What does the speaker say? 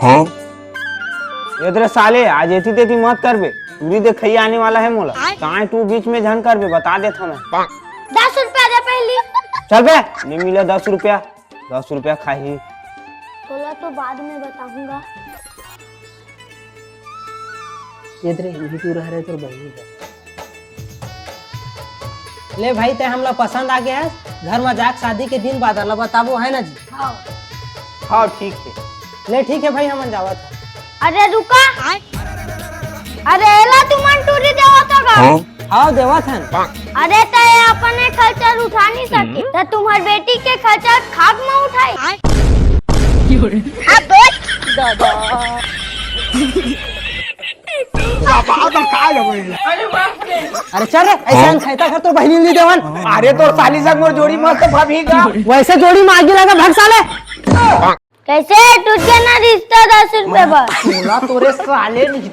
हाँ? इधर साले आज एती तेती मत कर बे, पूरी देखई आने वाला है मोला। कहाँ तू बीच में झन कर बे, बता देता मैं। 10 रुपया दे पहली। चल बे, नहीं मिला 10 रुपया। 10 रुपया खाही। तोला तो बाद में बताऊंगा। इधर यही तू रह रहे तो बहनी का। ले भाई ते हमला पसंद आ गया है। घर मजाक शादी के दिन बाद अल्लाह बताबो है ना जी। हाँ ठीक है। ले ठीक है भाई हम जावा था। अरे रुका। अरे एला तू मन टूरी देवा तो का। हाँ? हाँ देवा था। अरे ते अपने खर्चा उठा नहीं सकी, तो तुम्हारी बेटी के खर्चा खाक में उठाई। अरे चल रे ऐसा खाइता कर तो बहनी नहीं देवन। अरे तो साली संग मोर जोड़ी मस्त भाभीगा। वैसे जोड़ी में आगे लगा भाग साले। कैसे टूट गया ना रिश्ता 10 रुपए पर। बोला तोरे साले नहीं